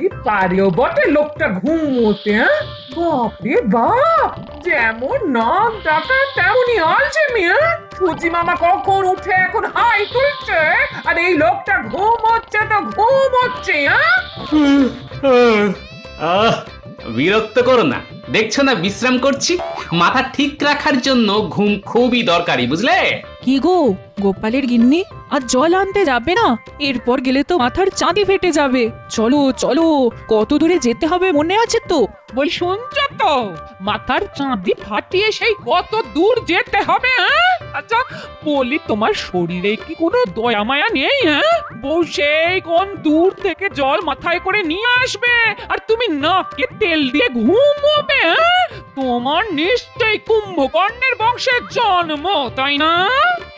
কি পারেও বটে লোকটা ঘুমোতে, হ্যাঁ? বাপরে বাপ, যেমন নাক ডাকা তেমনই আলছে মিয়া। সুজি মামা কখন উঠে এখন হাই তুলছে, আর এই লোকটা ঘুমোচ্ছে তো ঘুমোচ্ছে, হ্যাঁ? আহ বিরক্ত করো না, দেখছো না বিশ্রাম করছি। মাথা ঠিক রাখার জন্য ঘুম খুবই দরকারি, বুঝলে? কি গো, গোপালের গিন্নি আর জল আনতে যাবে না? এরপর গেলে তো মাথার চাঁদি ফেটে যাবে। চলো চলো, কত দূরে যেতে হবে মনে আছে তো? বল শুনছ তো, মাথার চাঁদি ফাটিয়ে সেই কত দূর যেতে হবে, হ্যাঁ? আচ্ছা বলি, তোমার শরীরে কি কোনো দয়া মায়া নেই, হ্যাঁ? বউ সেই কোন দূর থেকে জল মাথায় করে নিয়ে আসবে, আর তুমি নাকে তেল দিয়ে ঘুমোবে, হ্যাঁ? তোমার নিশ্চয়ই কুম্ভকর্ণের বংশের জন্ম, তাই না?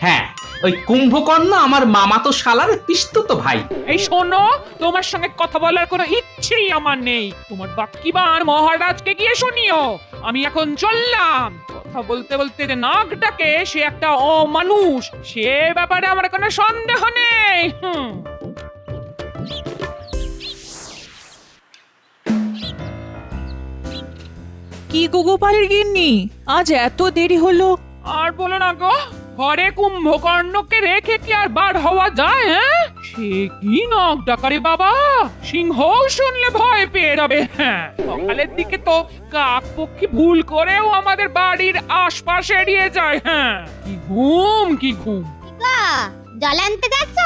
হ্যাঁ, ওই কুম্ভকর্ণ আমার মামাতো শালার পিসতুতো ভাই। এই শোনো, তোমার সঙ্গে কথা বলার কোনো ইচ্ছেই আমার নেই। তোমার বাক্কিবার মহারাজকে গিয়ে শুনিও। আমি এখন চললাম। কথা বলতে বলতে যে নাক ডাকে সে একটা অমানুষ, সে ব্যাপারে আমার কোনো সন্দেহ নেই। কি গো গোপালের গিন্নি, আজ এত দেরি হলো? আর বলো না গো, ঘরে কুম্ভকর্ণকে রেখে কি আর বার হওয়া যায়, হ্যাঁ? সে কি নাক ডাকারে বাবা, সিংহ শুনলে ভয় পেয়ে যাবে। হ্যাঁ, সকালের দিকে তো কাক পক্ষী ভুল করেও আমাদের বাড়ির আশপাশ এড়িয়ে যায়। হ্যাঁ, কি ঘুম কি ঘুম। গো, জল আনতে যাচ্ছ?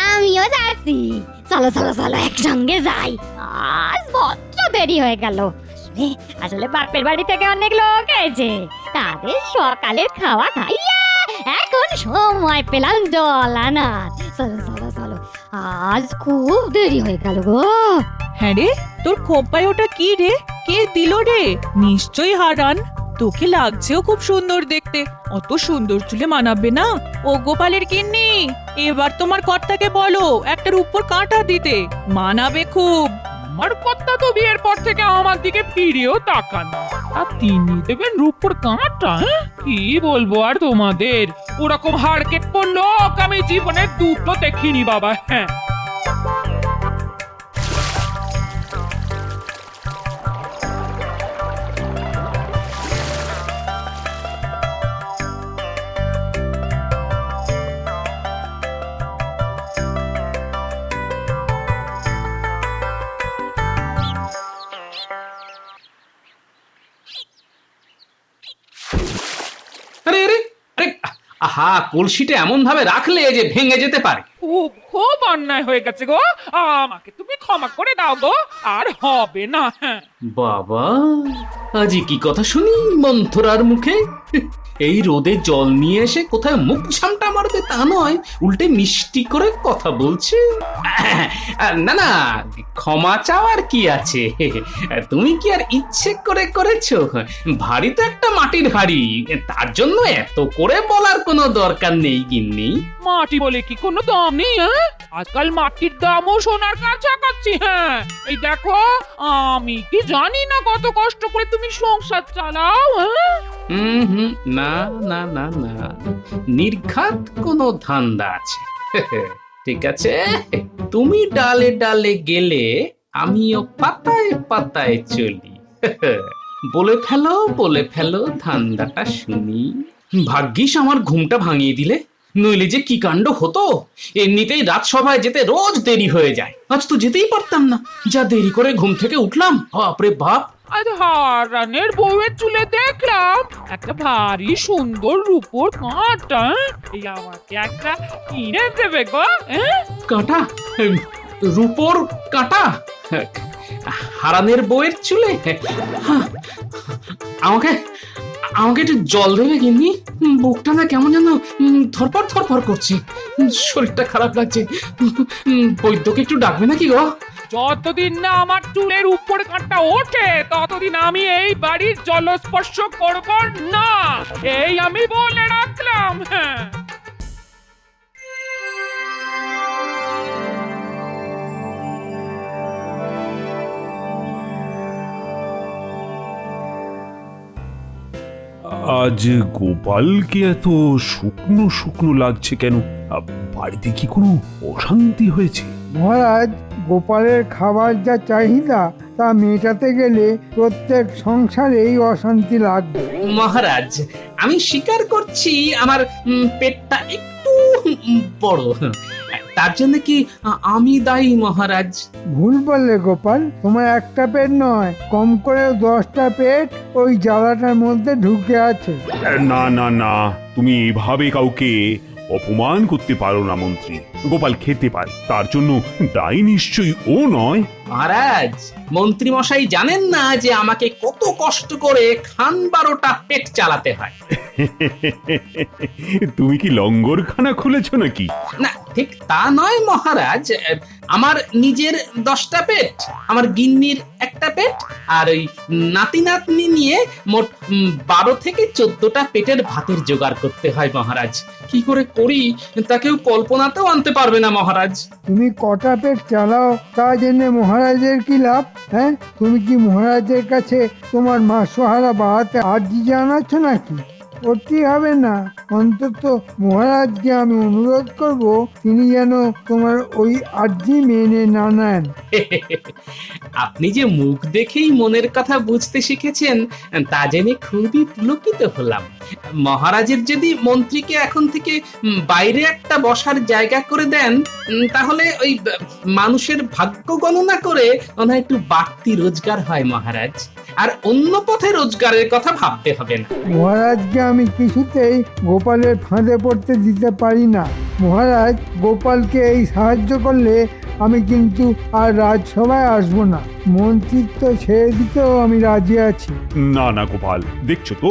আমিও যাচ্ছি। চলো চলো চলো, একসঙ্গে যাই। আজ বড্ড দেরি হয়ে গেল। আসলে বাপের বাড়ি থেকে অনেক লোক এসেছে, তাদের সকালের খাওয়া খাইয়া এখন সময় পেলাম জল আনার। চলো চলো চলো, আজ খুব দেরি হয়ে গেল গো। হ্যাঁ রে, তোর খোপায় ওটা কি রে? কে দিল রে? নিশ্চয়ই হারান। তোকে লাগছেও খুব সুন্দর দেখতে। অত সুন্দর চুলে মানাবে না। ও গোপালের গিন্নি, এবার তোমার কর্তাকে বলো একটার উপর কাঁটা দিতে, মানাবে খুব। আমার কথা তো বিয়ের পর থেকে আমার দিকে ফিরেও তাকান, আর তিনি দেবেন রূপর কাঁটা, হ্যাঁ? কি বলবো আর তোমাদের, ওরকম হাড় কেটে লোক আমি জীবনে দুটো দেখিনি বাবা। হ্যাঁ, আরে আরে আরে, আহা, কলসিটা এমন ভাবে রাখলে যে ভেঙে যেতে পারে। খুব খুব অন্যায় হয়ে গেছে গো, আমাকে তুমি ক্ষমা করে দাও গো, আর হবে না। হ্যাঁ, বাবা, আজই কি কথা শুনি মন্থরার মুখে। এই রোদে জল নিয়ে এসে কোথায় মুখ ঝামটা মারবে তা নয়, উল্টে মিষ্টি করে কথা বলছে। না না, ক্ষমা চাওয়ার কি আছে? তুমি কি আর ইচ্ছে করে করেছো? ভারী তো একটা মাটির হাড়ি, তার জন্য এত করে বলার কোনো দরকার নেই গিন্নি। মাটি বলে কি কোনো দাম নেই, হ্যাঁ? আজকাল মাটির দামও সোনার কাছাকাছি। হ্যাঁ, এই দেখো, আমি কি জানি না কত কষ্ট করে তুমি সংসার চালাও, হ্যাঁ? হুম, না না না না, নির্ঘাত কোনো ধান্দা আছে। ঠিক আছে, তুমি ডালে ডালে গেলে আমিও পাতায় পাতায় চলি। বলে ফেলো ধান্দাটা শুনি। ভাগ্যিস আমার ঘুমটা ভাঙিয়ে দিলে, নইলে যে কি কাণ্ড হতো। এমনিতেই রাজসভায় যেতে রোজ দেরি হয়ে যায়, আজ তো যেতেই পারতাম না। যা দেরি করে ঘুম থেকে উঠলাম, বাপরে বাপ। আজ হারানের বউয়ের চুলে দেখলাম একটা ভারী সুন্দর রূপোর কাঁটা। এই আমাকে একটা কিনে দেবে গো, হ্যাঁ? কাঁটা? রূপোর কাঁটা? হারানের বউয়ের চুলে? আমাকে আমাকে একটু জল দেবে গিন্নি? বুকটা না কেমন যেন ধরপড় ধরপড় করছে, শরীরটা খারাপ লাগছে। বৈদ্যকে একটু ডাকবে নাকি গো? যতদিন না আমার চুলের উপর কাঁটা ওঠে ততদিন আমি এই বাড়ির জলস্পর্শ করব না, এই আমি বলে রাখলাম। হ্যাঁ, আজ গোপালকে এত শুকনো শুকনো লাগছে কেন? বাড়িতে কি কোনো অশান্তি হয়েছে? মহারাজ, গোপালের খাবার যা চাহিদা তা মেটাতে গেলে প্রত্যেক সংসারেই অশান্তি লাগবে। মহারাজ, আমি স্বীকার করছি আমার পেটটা একটু বড়। তার জন্য কি আমি দায়ী মহারাজ? ভুল বললে গোপাল, তোমার একটা পেট নয়, কম করে 10টা পেট ওই জ্বালাটার মধ্যে ঢুকে আছে। না না না, তুমি এভাবে কাউকে অপমান করতে পারো না মন্ত্রী। গোপাল খেতে পারে, তার জন্য দায়ী নিশ্চয়ই ও নয়। মহারাজ, মন্ত্রী মশাই জানেন না যে আমাকে কত কষ্ট করে খান 12টা পেট চালাতে হয়। তুমি কি লঙ্গরখানা খুলেছো নাকি? না, ঠিক তা নয় মহারাজ। আমার নিজের 10টা পেট, আমার গিন্নির একটা পেট, আর ওই নাতি নাতনি নিয়ে মোট 12 থেকে 14টা পেটের ভাতের জোগাড় করতে হয় মহারাজ। কি করে করি তা কেউ কল্পনাতেও আনতে পারবে না মহারাজ। তুমি কটা পেট চালাও তা জেনে মহারাজের কি লাভ? হ্যাঁ, তুমি কি মহারাজের কাছে তোমার মাসোহারা বাড়াতে আর্জি জানাচ্ছ নাকি? করতেই হবে না। অন্তত মহারাজকে আমি অনুরোধ করব তিনি যেন তোমার ওই আর্জি মেনে না নেন। আপনি যে মুখ দেখেই মনের কথা বুঝতে শিখেছেন তা জেনে খুবই পুলকিত হলাম। মহারাজের যদি মন্ত্রীকে এখন থেকে বাইরে একটা বসার জায়গা করে দেন, তাহলে ওই মানুষের ভাগ্য গণনা করে ওনার একটু বাড়তি রোজগার হয় মহারাজ। আর অন্য পথে রোজগারের কথা ভাবতে হবে না। মহারাজকে আমি কিছুতেই গোপালের ফাঁদে পড়তে দিতে পারি না। মহারাজ, গোপালকে এই সাহায্য করলে আমি কিন্তু আর রাজসভায় আসবো না। মন্ত্রিত্ব ছেড়ে দিতেও আমি রাজি আছি। না না গোপাল, দেখছো তো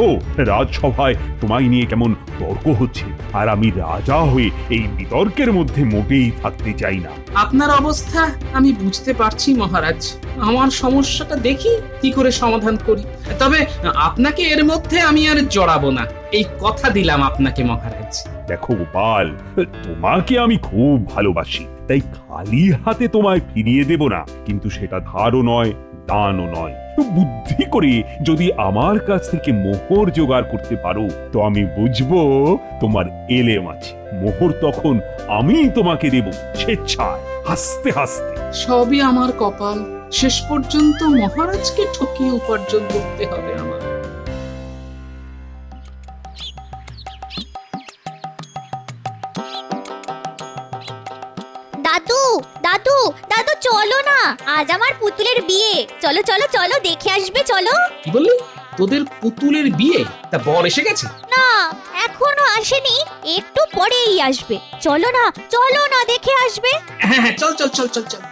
রাজসভায় তোমায় নিয়ে কেমন তর্ক হচ্ছে, আর আমি রাজা হয়ে এই বিতর্কের মধ্যে মোটেই থাকতে চাই না। আপনার অবস্থা আমি বুঝতে পারছি মহারাজ। আমার সমস্যাটা দেখি কি করে সমাধান করি। তবে আপনাকে এর মধ্যে আমি আর জড়াবো না, এই কথা দিলাম আপনাকে মহারাজ। দেখো গোপাল, তোমাকে আমি খুব ভালোবাসি, তাই খালি হাতে তোমায় ফিরিয়ে দেব না, কিন্তু সেটা ধারও নয়, দানও নয়। বুদ্ধি করে যদি আমার কাছ থেকে মোহর জোগাড় করতে পারো তো আমি বুঝবো তোমার এলেম আছে। মোহর তখন আমি তোমাকে দেব স্বেচ্ছায়, হাসতে হাসতে। সবই আমার কপাল, শেষ পর্যন্ত মহারাজকে ঠকিয়ে উপার্জন করতে হবে আমার। দাদু দাদু দাদু, চলো না, আজ আমার পুতুলের বিয়ে। চলো চলো চলো, দেখে আসবে চলো। কি বললি? তোদের পুতুলের বিয়ে? তা বর এসে গেছে? না, এখনো আসেনি, একটু পরেই আসবে। চলো না চলো না, দেখে আসবে। হ্যাঁ হ্যাঁ, চল চল চল চল চল।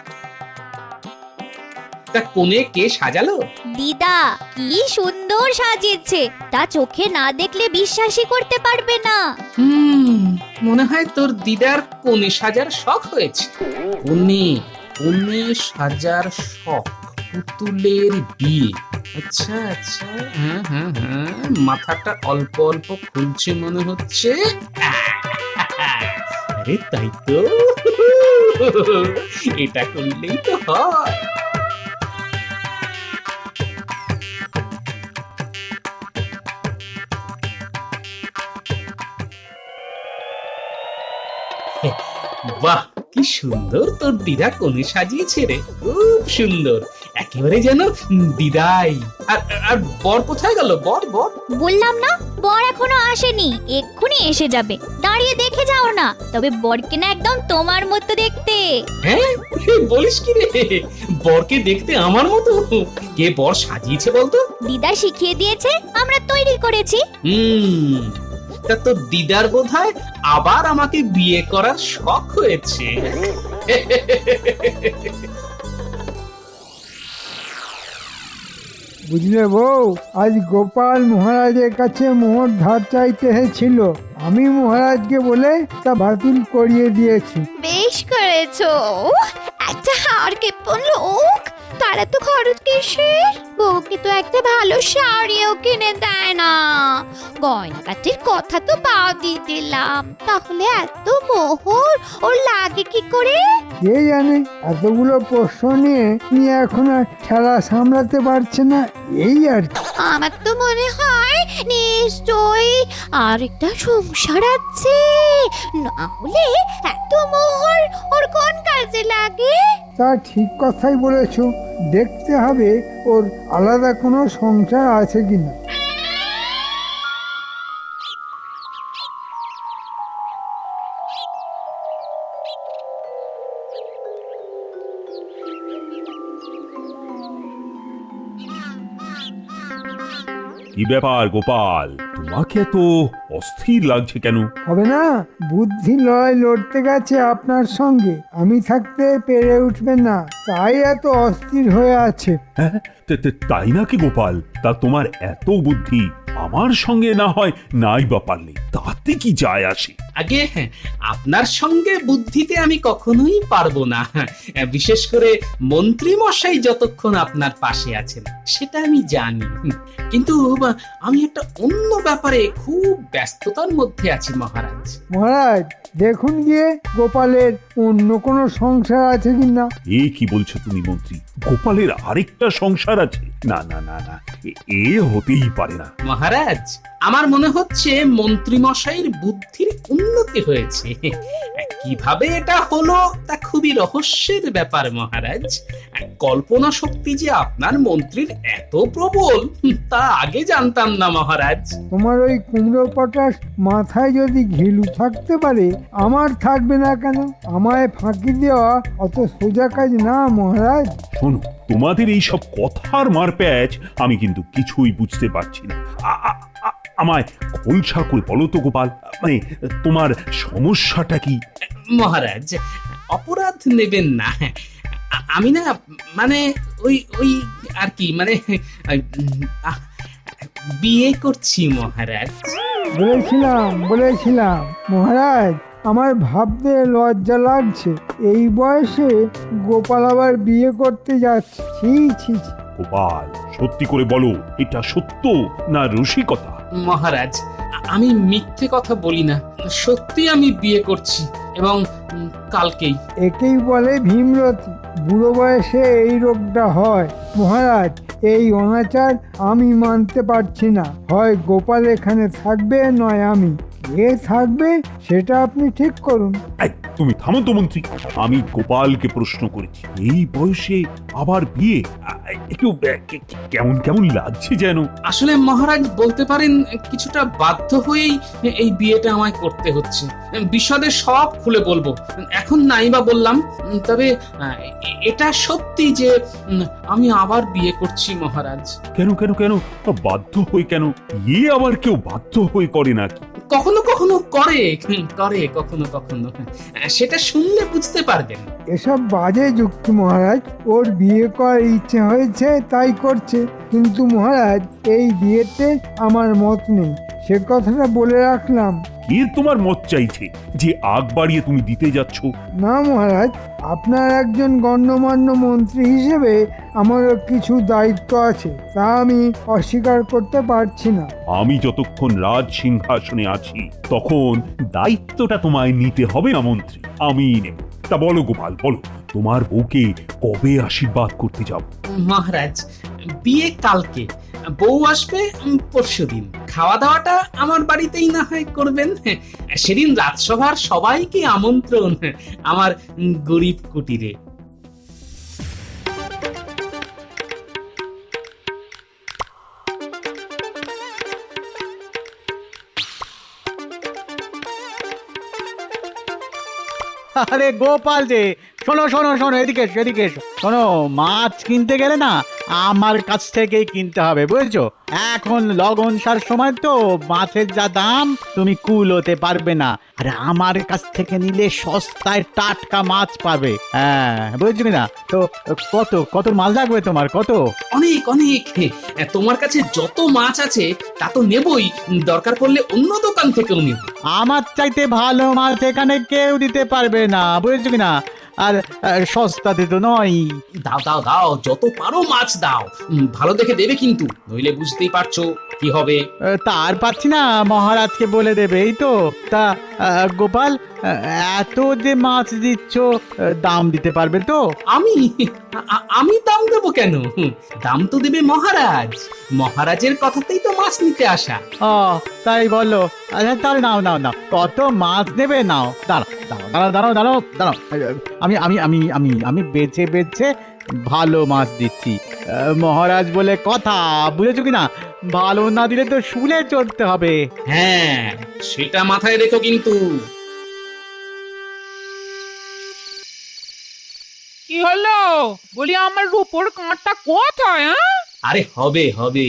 তা কোণে কে সাজালো? দিদা কি সুন্দর সাজিয়েছে, তা চোখে না দেখলে বিশ্বাসই করতে পারবে না। মনে হয় তোর দিদার কোণে সাজার শখ হয়েছে। কোণে কোণে সাজার শখ, পুতুলের বিয়ে। আচ্ছা আচ্ছা, হ্যাঁ হ্যাঁ হ্যাঁ, মাথাটা অল্প অল্প খুলছে মনে হচ্ছে। আরে তাই তো, এটা করলেই তো হয়। বাহ, কি সুন্দর তোর দিদা কোণে সাজিয়েছে রে, খুব সুন্দর, একেবারে যেন দিদাই। আর আর বর কোথায় গেল? বর বর বললাম না, বর এখনো আসেনি, এক্ষুনি এসে যাবে। দাঁড়িয়ে দেখে যাও না, তবে বরকে না একদম তোমার মতো দেখতে। হ্যাঁ, বলিস কি রে? বরকে দেখতে আমার মতো? কে বর সাজিয়েছে বলতো? দিদা শিখিয়ে দিয়েছে, আমরা তৈরি করেছি। তা তোর দিদার বোধহয় আবার আমাকে বিয়ে করার শখ হয়েছে। বুঝলে বউ, আজ গোপাল মহারাজের কাছে মোহর ধার চাইতে এসেছিল। আমি মহারাজকে বলে তা বাতিল করিয়ে দিয়েছি। বেশ করেছো, একটা হার কেপন লোক, তারা তো খরচ কিসের? বউকে তো একটা ভালো শাড়িও কিনে দেয় না, গয়নাগাটির কথা তো বাদই দিলাম, তাহলে এত মোহর ওর লাগে কি করে? কে জানে, এতগুলো প্রশ্ন নিয়ে এখন আর খেলা সামলাতে পারছে না, এই আর কি। আমার তো মনে হয় নিশ্চয়ই আর একটা সংসার আছে, না হলে এত মোহর ওর কোন কাজে লাগে? তা ঠিক কথাই বলেছ। দেখতে হবে ওর আলাদা কোনো সংসার আছে কিনা। কি ব্যাপার গোপাল, তোমাকে এত অস্থির লাগছে কেন? হবে না, বুদ্ধি লড়াই লড়তে গেছে আপনার সঙ্গে, আমি থাকতে পেরে উঠবেন না, তাই এত অস্থির হয়ে আছে। হ্যাঁ, তাই নাকি গোপাল? তা তোমার এত বুদ্ধি, আমার সঙ্গে না হয় নাই বা পারলে, তাতে কি যায় আসে? আগে আপনার সঙ্গে বুদ্ধিতে আমি কখনোই পারবো না, বিশেষ করে মন্ত্রী মশাই যতক্ষণ আপনার পাশে আছেন সেটা আমি জানি। কিন্তু আমি একটা অন্য ব্যাপারে খুব ব্যস্ততার মধ্যে আছি মহারাজ। মহারাজ, দেখুন গিয়ে গোপালের অন্য কোনো সংসার আছে কিনা। এ কি বলছো তুমি মন্ত্রী? গোপালের আরেকটা সংসার আছে? না না না না, এ হতেই পারে না। মহারাজ, আমার মনে হচ্ছে মন্ত্রী মশাইয়ের বুদ্ধির উন্নতি হয়েছে। কিভাবে এটা হলো তা খুবই রহস্যের ব্যাপার মহারাজ। কল্পনা শক্তি যে আপনার মন্ত্রীর এত প্রবল তা আগে জানতাম না মহারাজ। তোমার ওই কুমড়ো পটাশ মাথায় যদি ঘিলু থাকতে পারে, আমার থাকবে না কেন? আমায় ফাঁকি দেওয়া অত সোজা কাজ না মহারাজ। শোনো, তোমাদের এই সব কথার মারপ্যাচ আমি কিন্তু কিছুই বুঝতে পারছি না। আমায় খোলসা করে বলো তো গোপাল, মানে তোমার সমস্যাটা কি? মহারাজ, অপরাধ নেবেন না, আমি না মানে ওই ওই আর কি মানে বিয়ে করছি মহারাজ। বলেছিলাম মহারাজ, আমার ভাবতে লজ্জা লাগছে, এই বয়সে গোপাল আবার বিয়ে করতে যাচ্ছে। ছি ছি ছি। গোপাল, সত্যি করে বলো, এটা সত্য না রসিকতা? মহারাজ, আমি মিথ্যে কথা বলি না, সত্যি আমি বিয়ে করছি, এবং কালকেই। একেই বলে ভীমরতি, বুড়ো বয়সে এই রোগটা হয়। মহারাজ, এই অনাচার আমি মানতে পারছি না। হয় গোপাল এখানে থাকবে, নয় আমি। কে থাকবে সেটা আপনি ঠিক করুন। এই, তুমি থামো তো মন্ত্রী, আমি গোপালকে প্রশ্ন করেছি, এই বয়সে আবার বিয়ে? একটু কেমন কেমন লাগছে যেন। আসলে মহারাজ বলতে পারেন কিছুটা বাধ্য হয়েই এই বিয়েটা আমায় করতে হচ্ছে। বিশদে সব খুলে বলবো, এখন নাই বা বললাম। তবে এটা সত্যি যে আমি আবার বিয়ে করছি মহারাজ। কেন কেন কেন বাধ্য হয়ে কেন? ইয়ে আবার কেউ বাধ্য হয়ে করে নাকি? কখনো কখনো করে কখনো কখনো, সেটা শুনলে বুঝতে পারবেন। এসব বাজে যুক্তি মহারাজ। ওর বিয়ে করার ইচ্ছে হয়েছে তাই করছে, কিন্তু মহারাজ এই বিয়েতে আমার মত নেই, সে কথাটা বলে রাখলাম। কে তোমার মত চাইছে যে আগ বাড়িয়ে তুমি দিতে যাচ্ছ? না মহারাজ, আপনার একজন গণ্যমান্য মন্ত্রী হিসেবে আমারও কিছু দায়িত্ব আছে, তা আমি অস্বীকার করতে পারছি না। আমি যতক্ষণ রাজ সিংহাসনে আছি তখন দায়িত্বটা তোমায় নিতে হবে না মন্ত্রী, আমিই নেব। তা বলো গোপাল, বলো, তোমার বউকে কবে আশীর্বাদ করতে যাব? মহারাজ, বিয়ে কালকে, বউ আসবে পরশুদিন। খাওয়া দাওয়াটা আমার বাড়িতেই না হয় করবেন। সেদিন রাজসভার সবাইকে আমন্ত্রণ আমার গরিব কুটিরে। আরে গোপাল যে, শোনো শোনো শোনো, এদিকে এসো, এদিকে এসো। শোনো, মাছ কিনতে গেলে না আমার কাছ থেকেই কিনতে হবে, বুঝেছো? এখন লগনসার সময় তো মাছের যা দাম তুমি কুলোতে পারবে না, আরে আমার কাছ থেকে নিলে সস্তায় টাটকা মাছ পাবে। হ্যাঁ, বুঝছো না? তো কত কত মাছ লাগবে তোমার? কত? অনেক অনেক, তোমার কাছে যত মাছ আছে তা তো নেবই, দরকার পড়লে অন্য দোকান থেকেও নেব। আমার চাইতে ভালো মাছ এখানে কেউ দিতে পারবে না, বুঝছো কিনা? আর সস্তাতে তো নয়। দাও দাও দাও, যত পারো মাছ দাও, ভালো দেখে দেবে কিন্তু, নইলে বুঝতেই পারছো কি হবে। তার পাচ্ছি না, মহারাজকে বলে দেবে, এই তো। তা গোপাল, এত যে মাছ দিচ্ছ দাম দিতে পারবে তো? আমি দাম দেবো কেন? দাম তো দেবে মহারাজ। মহারাজের কথাতেই তো মাছ নিতে আসা। ও তাই বলো। আচ্ছা তাহলে নাও নাও নাও, কত মাছ নেবে নাও। দাঁড়াও দাঁড়াও দাঁড়াও দাঁড়াও দাঁড়াও, আমি আমি আমি আমি আমি বেছে বেছে ভালো মাছ দিচ্ছি। মহারাজ বলে কথা, বুঝেছো কিনা? ভালো না দিলে তো শুলে চড়তে হবে। হ্যাঁ, সেটা মাথায় রেখো কিন্তু। কি হলো? বলি আমার রূপোর কাঁটা কোথায়? আরে হবে হবে,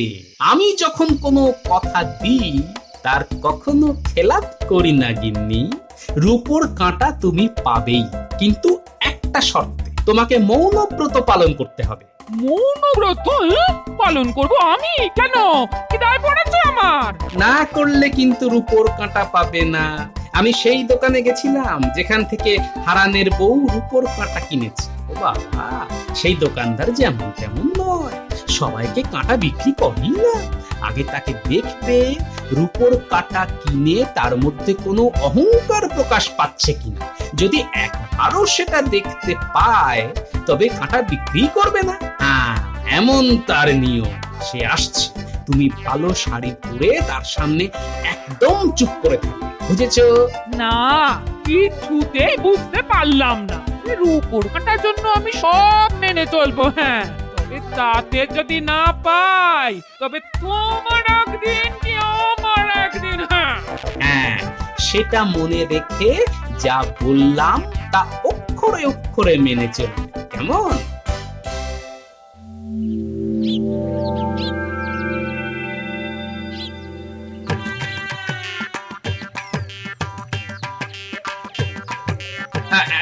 আমি যখন কোনো কথা দিই তার কখনো খেলাপ করি না গিন্নি। রূপোর কাঁটা তুমি পাবেই, কিন্তু একটা শর্তে, তোমাকে মৌনব্রত পালন করতে হবে। মৌনব্রত পালন করব আমি? কেন? কি দায় পড়েছে আমার? না করলে কিন্তু রূপোর কাঁটা পাবে না। আমি সেই দোকানে গেছিলাম যেখান থেকে হারানের বউ রূপোর কাঁটা কিনেছে। ও বাবা, সেই দোকানদার যেমন তেমন নয়, সবাইকে কাঁটা বিক্রি করেই না। আগে তাকে দেখবে রূপোর কাঁটা কিনে তার মধ্যে কোনো অহংকার প্রকাশ পাচ্ছে কিনা। যদি একবারও সেটা দেখতে পায় তবে কাঁটা বিক্রি করবে না। হ্যাঁ, এমন তার নিয়ম। সে আসছে, তুমি ভালো শাড়ি পরে তার সামনে একদম চুপ করে থাকবে, বুঝেছো? না, কিছুতেই বুঝতে পারলাম না। রূপোর কাঁটার জন্য আমি সব মেনে চলবো, হ্যাঁ, তবে তাতে যদি না পাই তবে তোমার একদিন কি আমার একদিন। হ্যাঁ, সেটা মনে রেখে যা বললাম তা অক্ষরে অক্ষরে মেনে চলবে, কেমন?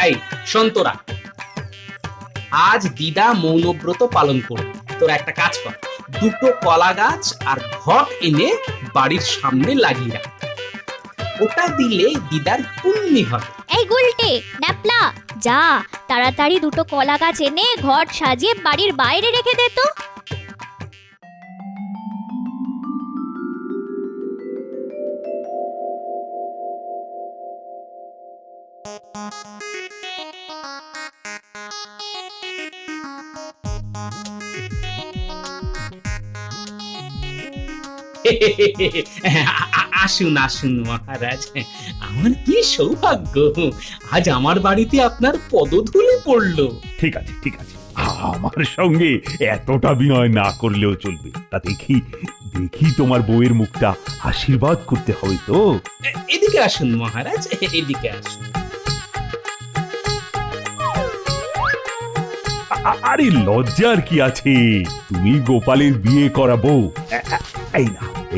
এই সন্তরা, আজ দিদা মৌনব্রত পালন করবে। তোরা একটা কাজ কর, দুটো কলা গাছ আর ঘট এনে বাড়ির সামনে লাগিয়ে রাখ। ওটা দিলে দিদার পুণ্যি হবে। এই গুলটে ন্যাপলা, যা তাড়াতাড়ি দুটো কলা গাছ এনে ঘট সাজিয়ে বাড়ির বাইরে রেখে দে তো। আসুন আসুন মহারাজ, আমার কি সৌভাগ্য, আজ আমার বাড়িতে আপনার পদধূলি পড়লো। ঠিক আছে ঠিক আছে, আমার সঙ্গে এতটা বিনয় না করলেও চলবে। তা দেখি দেখি তোমার বউয়ের মুখটা আশীর্বাদ করতে হবে তো। এদিকে আসুন মহারাজ, এদিকে আসুন। আরে লজ্জার কি আছে? তুমি গোপালের বিয়ে করাবো।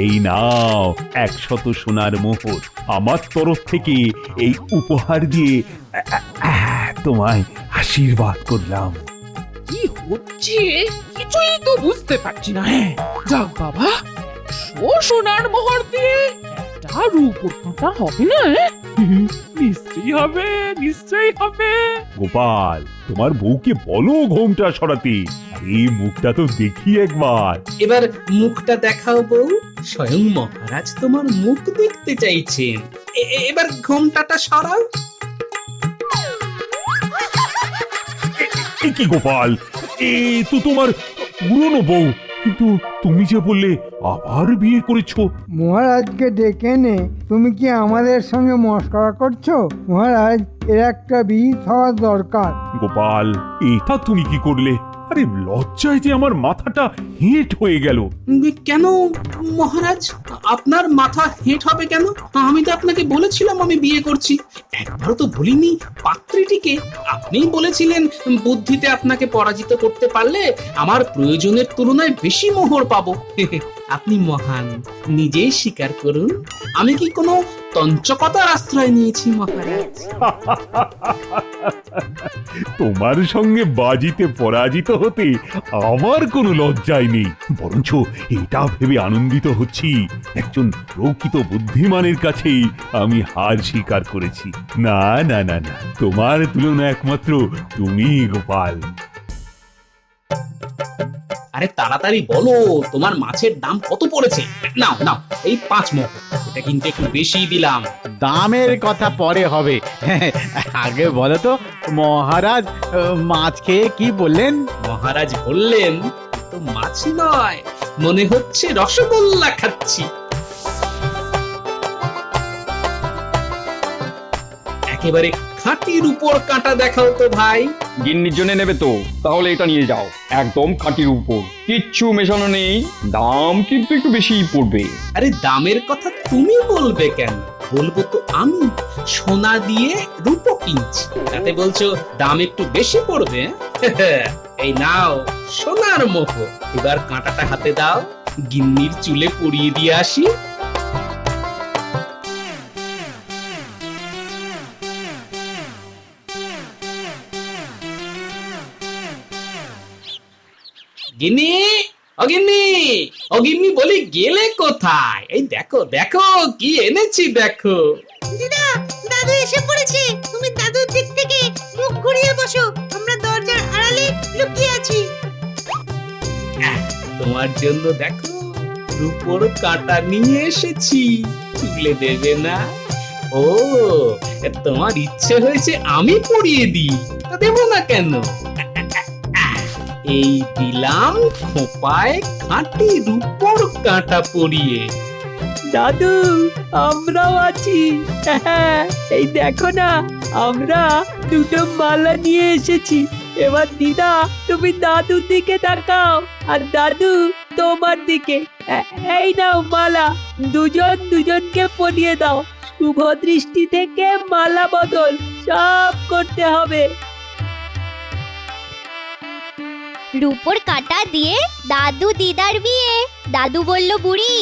এই নাও 100 সোনার মোহর, আমার তরফ থেকে এই উপহার দিয়ে তোমায় আশীর্বাদ করলাম। কি হচ্ছে কিছুই তো বুঝতে পারছি না। হ্যাঁ, যাক বাবা, সোনার মোহর দিয়ে একটা রূপোর কাঁটা হবে না? নিশ্চয়ই হবে, নিশ্চয়ই হবে। গোপাল, তোমার বউকে বলো ঘোমটা সরাতে। এই মুখটা তো দেখি একবার। এবার মুখটা দেখাও বউ, স্বয়ং মহারাজ তোমার মুখ দেখতে চাইছেন। এবার ঘোমটাটা সরাও। কি গোপাল, এ তো তোমার পুরনো বউ, কিন্তু তুমি যে বললে আবার বিয়ে করেছো। মহারাজকে ডেকে নে। তুমি কি আমাদের সঙ্গে মস্করা করছো? মহারাজ, এর একটা বিহিত হওয়া দরকার। গোপাল, এটা তুমি কি করলে? আরে লজ্জায় যে আমার মাথাটা হেঁট হয়ে গেল। কেন মহারাজ, আপনার মাথা হেঁট হবে কেন? আমি তো আপনাকে বলেছিলাম আমি বিয়ে করছি। একবারও তো বলিনি পাত্রীটিকে। আপনিই বলেছিলেন বুদ্ধিতে আপনাকে পরাজিত করতে পারলে আমার প্রয়োজনের তুলনায় বেশি মোহর পাবো। আপনি মহান, নিজেই স্বীকার করুন। আমি কি কোনো তঞ্চকতার আশ্রয় নিয়েছি মহারাজ? তোমার সঙ্গে বাজিতে পরাজিত হতে আমার কোনো লজ্জাই নেই, বরঞ্চ এটা ভেবে আনন্দিত হচ্ছি একজন প্রকৃত বুদ্ধিমানের কাছেই আমি হার স্বীকার করেছি। না না না না, তোমার তুলনা একমাত্র তুমি গোপাল। আরে তাড়াতাড়ি বলো, তোমার মাছের দাম কত পড়েছে? নাও নাও, এই 5 মোহর। এটা কিন্তু একটু বেশি দিলাম। দামের কথা পরে হবে, আগে বলো তো মহারাজ মাছ খেয়ে কি বললেন? মহারাজ বললেন, তো মাছ নয়, মনে হচ্ছে রসগোল্লা খাচ্ছি। একেবারে খাঁটির উপর কাঁটা দেখাও তো ভাই। গিন্নির জন্য নেবে তো, তাহলে এটা নিয়ে যাও, একদম খাঁটির উপর, কিচ্ছু মেশানো নেই। দাম কিন্তু একটু বেশিই পড়বে। আরে দামের কথা তুমি বলবে কেন? বলবো তো আমি, সোনা দিয়ে রূপো কিনছি, তাতে বলছো দাম একটু বেশি পড়বে? এই নাও সোনার মোহর, এবার কাঁটাটা হাতে দাও, গিন্নির চুলে পরিয়ে দিয়ে আসি। গিন্নি, অগিন্নি, অগিন্নি বলি গেলে কোথায়? এই দেখো দেখো কি এনেছি দেখো। দাদু এসে পড়েছে, তুমি দাদুর দিক থেকে মুখ ঘুরিয়ে বসো, আমরা দরজার আড়ালে লুকিয়ে আছি। তোমার জন্য দেখো রূপোর কাঁটা নিয়ে এসেছি, তুলে দেবে না? ও, তোমার ইচ্ছে হয়েছে আমি পরিয়ে দিই, তা দেবো না কেন? এই দিলাম খোপায় খাঁটি রূপোর কাঁটা পরিয়ে। দাদু আমরাও আছি। এই দেখো না, আমরা দুটো মালা নিয়ে এসেছি। এবার দিদা তুমি দাদুর দিকে তাকাও, আর দাদু তোমার দিকে। এই নাও মালা, দুজন দুজনকে পরিয়ে দাও। শুভ দৃষ্টি থেকে মালা বদল সব করতে হবে। রূপোর কাঁটা দিয়ে দাদু দিদার বিয়ে। দাদু বলল বুড়ি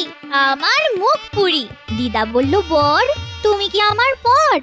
আমার মুখ পুরি, দিদা বলল বর তুমি কি আমার পর?